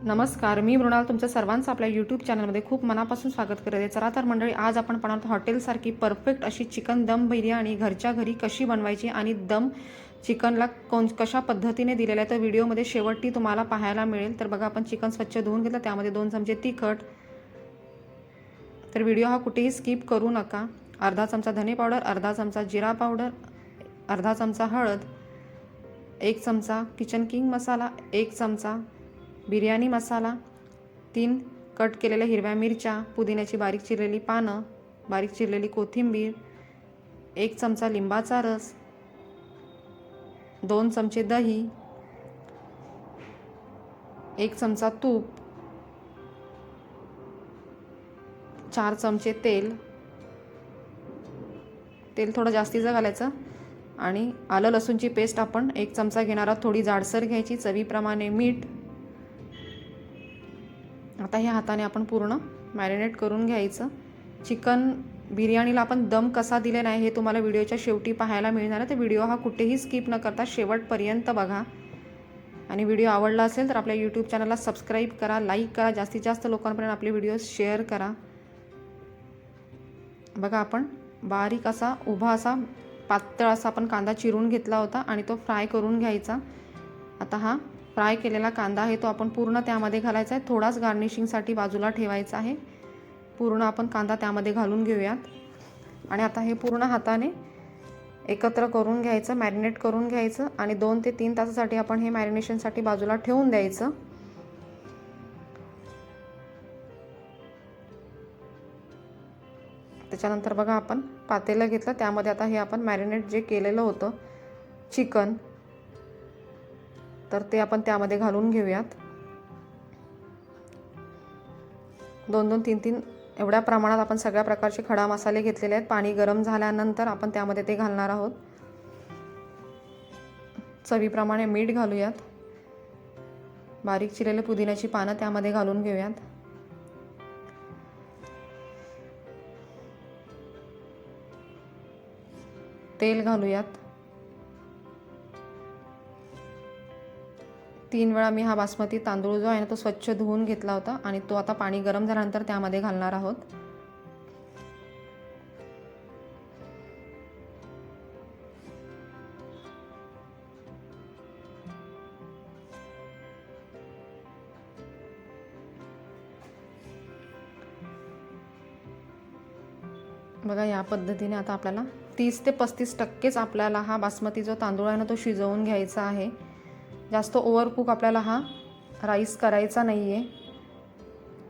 नमस्कार, मी मृणाल तुमचं सर्वांचं आपल्या यूट्यूब चॅनलमध्ये खूप मनापासून स्वागत करते. चला तर मंडळी, आज आपण पाहणार आहोत हॉटेलसारखी परफेक्ट अशी चिकन दम बिर्याणी घरच्या घरी कशी बनवायची आणि दम चिकनला कशा पद्धतीने दिलेला आहे तर व्हिडिओमध्ये शेवटी तुम्हाला पाहायला मिळेल. तर बघा, आपण चिकन स्वच्छ धुवून घेतलं, त्यामध्ये 2 चमचे तिखट. तर व्हिडिओ हा कुठेही स्किप करू नका. अर्धा चमचा धने पावडर, अर्धा चमचा जिरा पावडर, अर्धा चमचा हळद, 1 चमचा किचन किंग मसाला, 1 चमचा बिर्याणी मसाला, 3 कट केलेल्या हिरव्या मिरच्या, पुदिन्याची बारीक चिरलेली पानं, बारीक चिरलेली कोथिंबीर, 1 चमचा लिंबाचा रस, 2 चमचे दही, 1 चमचा तूप, 4 चमचे तेल थोडं जास्तीचं घालायचं. आणि आलं लसूणची पेस्ट आपण 1 चमचा घेणार आहोत, थोडी जाडसर घ्यायची. चवीप्रमाणे मीठ. आता ह्या हाताने आपण पूर्ण मॅरिनेट करून घ्यायचं. चिकन बिर्याणीला आपण दम कसा दिलेला आहे हे तुम्हाला व्हिडिओच्या शेवटी पाहायला मिळणार आहे. तर व्हिडिओ हा कुठेही स्किप न करता शेवटपर्यंत बघा. आणि व्हिडिओ आवडला असेल तर आपल्या यूट्यूब चॅनलला सबस्क्राईब करा, लाईक करा, जास्तीत जास्त लोकांपर्यंत आपले व्हिडिओ शेअर करा. बघा, आपण बारीक असा उभा असा पातळ असा आपण कांदा चिरून घेतला होता आणि तो फ्राय करून घ्यायचा. आता हा फ्राय केलेला कांदा आहे तो आपण पूर्ण त्यामध्ये घालायचा आहे. थोडाच गार्निशिंगसाठी बाजूला ठेवायचा आहे. पूर्ण आपण कांदा त्यामध्ये घालून घेऊयात. आणि आता हे पूर्ण हाताने एकत्र करून घ्यायचं, मॅरिनेट करून घ्यायचं आणि 2 ते 3 तासासाठी आपण हे मॅरिनेशनसाठी बाजूला ठेवून द्यायचं. त्याच्यानंतर बघा, आपण पातेलं घेतलं, त्यामध्ये आता हे आपण मॅरिनेट जे केलेलं होतं चिकन तर ते आपण त्यामध्ये घालून घेऊयात. 2-2, 3-3 एवढ्या प्रमाणात आपण सगळ्या प्रकारचे खडा मसाले घेतलेले आहेत. पाणी गरम झाल्यानंतर आपण त्यामध्ये ते घालणार आहोत. चवीप्रमाणे मीठ घालूयात. बारीक चिरलेले पुदिन्याची पानं त्यामध्ये घालून घेऊयात. तेल घालूयात. 3 वेळा मी हा बासमती तांदूळ जो आहे ना तो स्वच्छ धुवून घेतला होता आणि तो आता पाणी गरम झाल्यानंतर त्यामध्ये घालणार आहोत. बघा, या पद्धतीने आता आपल्याला 30 ते 35% आपल्याला हा बासमती जो तांदूळ आहे ना तो शिजवून घ्यायचा आहे. जास्त ओव्हरकुक आपल्याला हा राईस करायचा नाही आहे.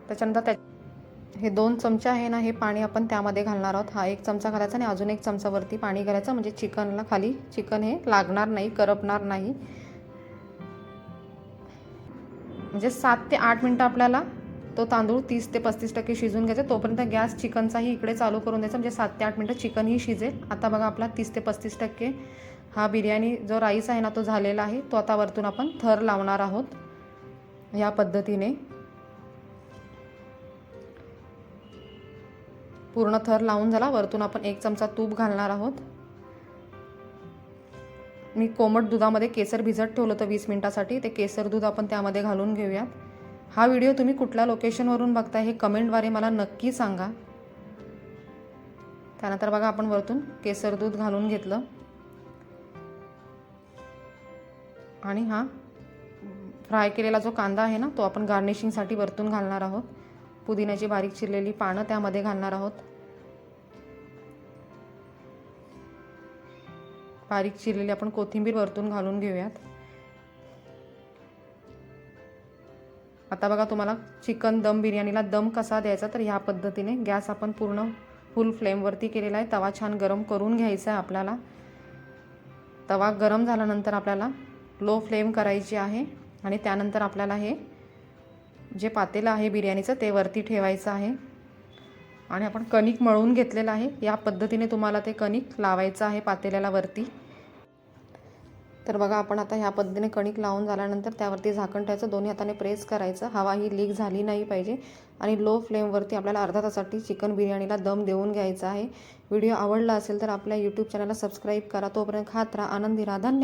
त्याच्यानंतर हे 2 चमचे आहे ना हे पाणी आपण त्यामध्ये घालणार आहोत. हा 1 चमचा घालायचा आणि अजून 1 चमचा वरती पाणी घालायचं, म्हणजे चिकनला खाली चिकन हे लागणार नाही, करपणार नाही. म्हणजे 7 ते 8 मिनटं आपल्याला तो तांदूळ 30 ते 35% शिजून घ्यायचा. तोपर्यंत गॅस चिकनचाही इकडे चालू करून द्यायचा, म्हणजे 7 ते 8 मिनटं चिकनही शिजेल. आता बघा, आपला 30 ते 35% हा बिर्याणी जो राईस आहे ना तो झालेला आहे. तो आता वरतून आपण थर लावणार आहोत. या पद्धतीने पूर्ण थर लावून झाला. वरतून आपण 1 चमचा तूप घालणार आहोत. मी कोमट दुधामध्ये केसर भिजत ठेवलं होतं 20 मिनिटासाठी. ते केसर दूध आपण त्यामध्ये घालून घेऊयात. हा व्हिडिओ तुम्ही कुठल्या लोकेशनवरून बघताय हे कमेंटद्वारे मला नक्की सांगा. त्यानंतर बघा, आपण वरतून केसर दूध घालून घेतलं आणि हा फ्राय केलेला जो कांदा आहे ना तो आपण गार्निशिंगसाठी वरतून घालणार आहोत. पुदिन्याची बारीक चिरलेली पानं त्यामध्ये घालणार आहोत. बारीक चिरलेली आपण कोथिंबीर वरतून घालून घेऊयात. आता बघा, तुम्हाला चिकन दम बिर्याणीला दम कसा द्यायचा तर ह्या पद्धतीने गॅस आपण पूर्ण फुल फ्लेमवरती केलेला आहे. तवा छान गरम करून घ्यायचा आहे आपल्याला. तवा गरम झाल्यानंतर आपल्याला लो फ्लेम करायची आहे आणि त्यानंतर आपल्याला हे जे पातेलं आहे बिर्याणीचं ते वरती ठेवायचं आहे. आणि आपण कणिक मळून घेतलेलं आहे. या पद्धतीने तुम्हाला ते कणिक लावायचं आहे पातेल्याला वरती. तर बघा, आपण आता ह्या पद्धतीने कणिक लावून झाल्यानंतर त्यावरती झाकण ठेवायचं. दोन्ही हाताने प्रेस करायचं. हवा ही लीक झाली नाही पाहिजे. आणि लो फ्लेमवरती आपल्याला अर्धा तासासाठी चिकन बिर्याणीला दम देऊन घ्यायचा आहे. व्हिडिओ आवडला असेल तर आपल्या यूट्यूब चॅनलला सबस्क्राईब करा. तोपर्यंत खात राहा, आनंदी राहा. धन्यवाद.